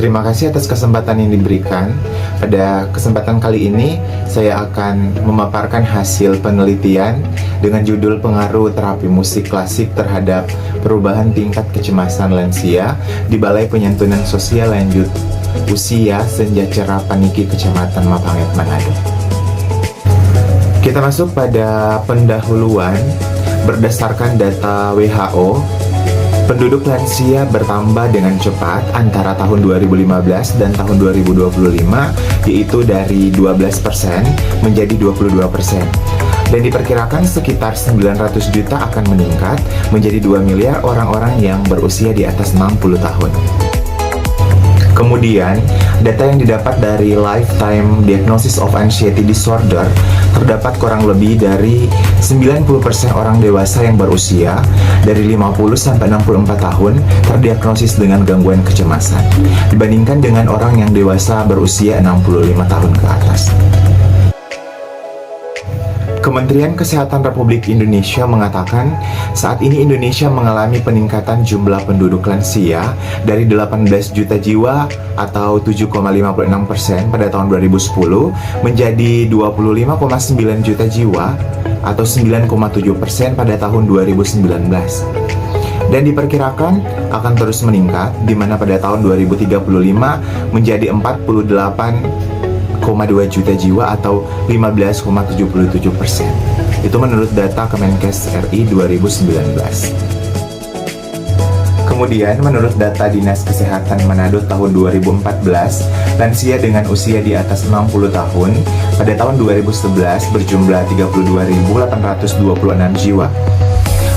Terima kasih atas kesempatan yang diberikan. Pada kesempatan kali ini, saya akan memaparkan hasil penelitian dengan judul pengaruh terapi musik klasik terhadap perubahan tingkat kecemasan lansia di Balai Penyantunan Sosial Lanjut Usia Senjacera Paniki Kecamatan Mapanget, Manado. Kita masuk pada pendahuluan. Berdasarkan data WHO, penduduk lansia bertambah dengan cepat antara tahun 2015 dan tahun 2025, yaitu dari 12% menjadi 22%. Dan diperkirakan sekitar 900 juta akan meningkat menjadi 2 miliar orang-orang yang berusia di atas 60 tahun. Kemudian, data yang didapat dari Lifetime Diagnosis of Anxiety Disorder, terdapat kurang lebih dari 90% orang dewasa yang berusia dari 50 sampai 64 tahun terdiagnosis dengan gangguan kecemasan dibandingkan dengan orang yang dewasa berusia 65 tahun ke atas. Kementerian Kesehatan Republik Indonesia mengatakan saat ini Indonesia mengalami peningkatan jumlah penduduk lansia dari 18 juta jiwa atau 7,56% pada tahun 2010 menjadi 25,9 juta jiwa atau 9,7% pada tahun 2019. Dan diperkirakan akan terus meningkat, di mana pada tahun 2035 menjadi 48,2 juta jiwa atau 15,77%. Itu menurut data Kemenkes RI 2019. Kemudian menurut data Dinas Kesehatan Manado tahun 2014, lansia dengan usia di atas 60 tahun pada tahun 2011 berjumlah 32.826 jiwa.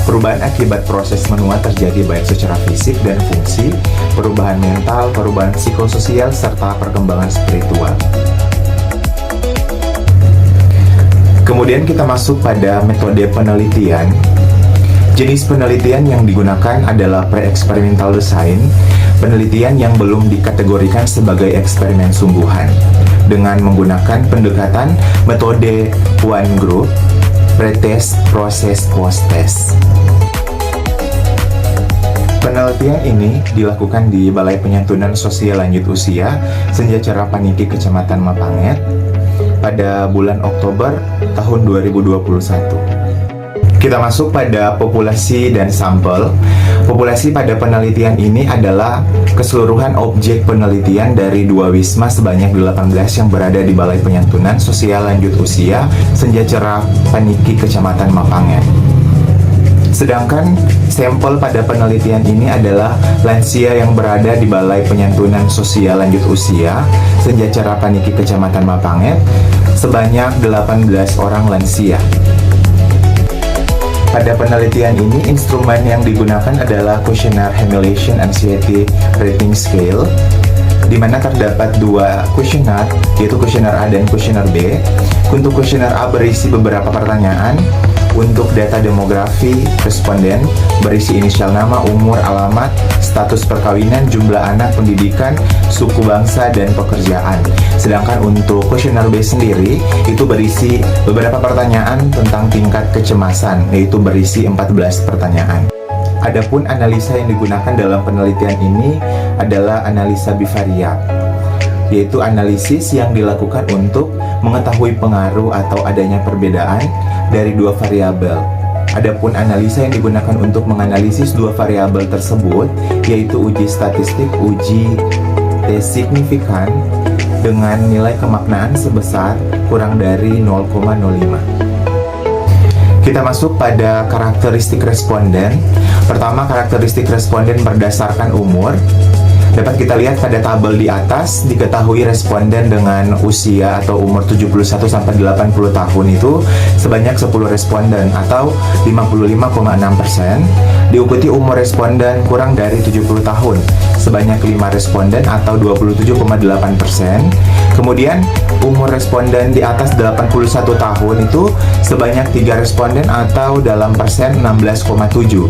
Perubahan akibat proses menua terjadi baik secara fisik dan fungsi, perubahan mental, perubahan psikososial, serta perkembangan spiritual. Kemudian kita masuk pada metode penelitian. Jenis penelitian yang digunakan adalah pre-experimental design, penelitian yang belum dikategorikan sebagai eksperimen sungguhan, dengan menggunakan pendekatan metode one group, pre-test, proses, post-test. Penelitian ini dilakukan di Balai Penyantunan Sosial Lanjut Usia Senjacera Paniki Kecamatan Mapanget pada bulan Oktober tahun 2021. Kita masuk pada populasi dan sampel. Populasi pada penelitian ini adalah keseluruhan objek penelitian dari 2 wisma sebanyak 18 yang berada di Balai Penyantunan Sosial Lanjut Usia Senjacera Paniki Kecamatan Mapanget. Sedangkan sampel pada penelitian ini adalah lansia yang berada di Balai Penyantunan Sosial Lanjut Usia Senjacera Paniki Kecamatan Mapanget sebanyak 18 orang lansia. Pada penelitian ini, instrumen yang digunakan adalah Questionnaire Hamilton Anxiety Rating Scale, di mana terdapat 2 kuesioner, yaitu kuesioner A dan kuesioner B. Untuk kuesioner A berisi beberapa pertanyaan. Untuk data demografi responden berisi inisial nama, umur, alamat, status perkawinan, jumlah anak, pendidikan, suku bangsa, dan pekerjaan. Sedangkan untuk kuesioner B sendiri itu berisi beberapa pertanyaan tentang tingkat kecemasan, yaitu berisi 14 pertanyaan. Adapun analisa yang digunakan dalam penelitian ini adalah analisa bivariat, yaitu analisis yang dilakukan untuk mengetahui pengaruh atau adanya perbedaan dari 2 variabel. Adapun analisa yang digunakan untuk menganalisis 2 variabel tersebut yaitu uji statistik, uji T signifikan dengan nilai kemaknaan sebesar kurang dari 0,05. Kita masuk pada karakteristik responden. Pertama, karakteristik responden berdasarkan umur. Dapat kita lihat pada tabel di atas, diketahui responden dengan usia atau umur 71 sampai 80 tahun itu sebanyak 10 responden atau 55,6%. Diikuti umur responden kurang dari 70 tahun sebanyak 5 responden atau 27,8%. Kemudian umur responden di atas 81 tahun itu sebanyak 3 responden atau dalam persen 16,7%.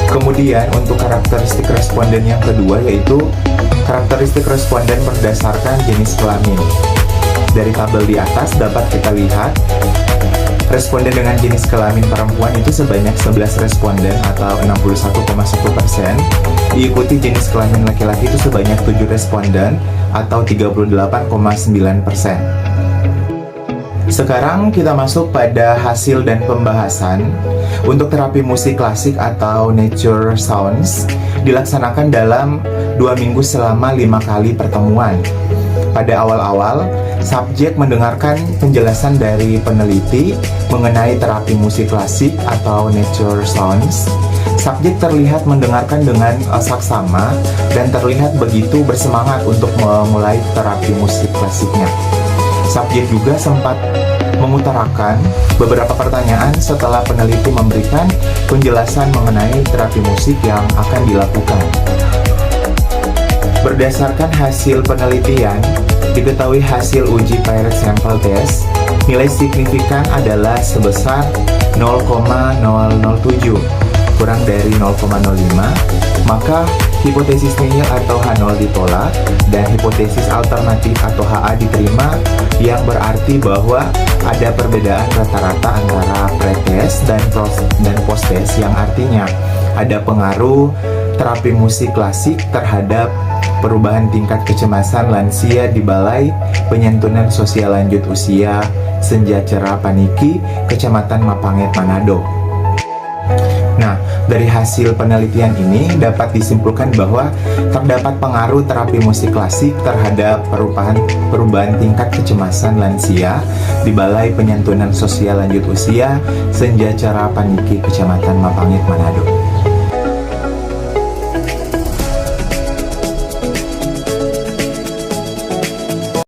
Kemudian untuk karakteristik responden yang kedua yaitu karakteristik responden berdasarkan jenis kelamin. Dari tabel di atas dapat kita lihat Responden dengan jenis kelamin perempuan itu sebanyak 11 responden atau 61,1%. Diikuti jenis kelamin laki-laki itu sebanyak 7 responden atau 38,9%. Sekarang kita masuk pada hasil dan pembahasan. Untuk terapi musik klasik atau nature sounds dilaksanakan dalam 2 minggu selama 5 kali pertemuan. Pada awal-awal, subjek mendengarkan penjelasan dari peneliti mengenai terapi musik klasik atau nature sounds. Subjek terlihat mendengarkan dengan saksama dan terlihat begitu bersemangat untuk memulai terapi musik klasiknya. Subjek juga sempat mengutarakan beberapa pertanyaan setelah peneliti memberikan penjelasan mengenai terapi musik yang akan dilakukan. Berdasarkan hasil penelitian, diketahui hasil uji Pirate Sample Test, nilai signifikan adalah sebesar 0,007, kurang dari 0,05, maka hipotesis nihil atau H0 ditolak dan hipotesis alternatif atau HA diterima, yang berarti bahwa ada perbedaan rata-rata antara pretest dan post-test, yang artinya ada pengaruh terapi musik klasik terhadap perubahan tingkat kecemasan lansia di Balai Penyentuhan Sosial Lanjut Usia Senjatera Paniki, Kecamatan Mapanget, Manado. Nah, dari hasil penelitian ini dapat disimpulkan bahwa terdapat pengaruh terapi musik klasik terhadap perubahan tingkat kecemasan lansia di Balai Penyentuhan Sosial Lanjut Usia Senjatera Paniki, Kecamatan Mapanget, Manado.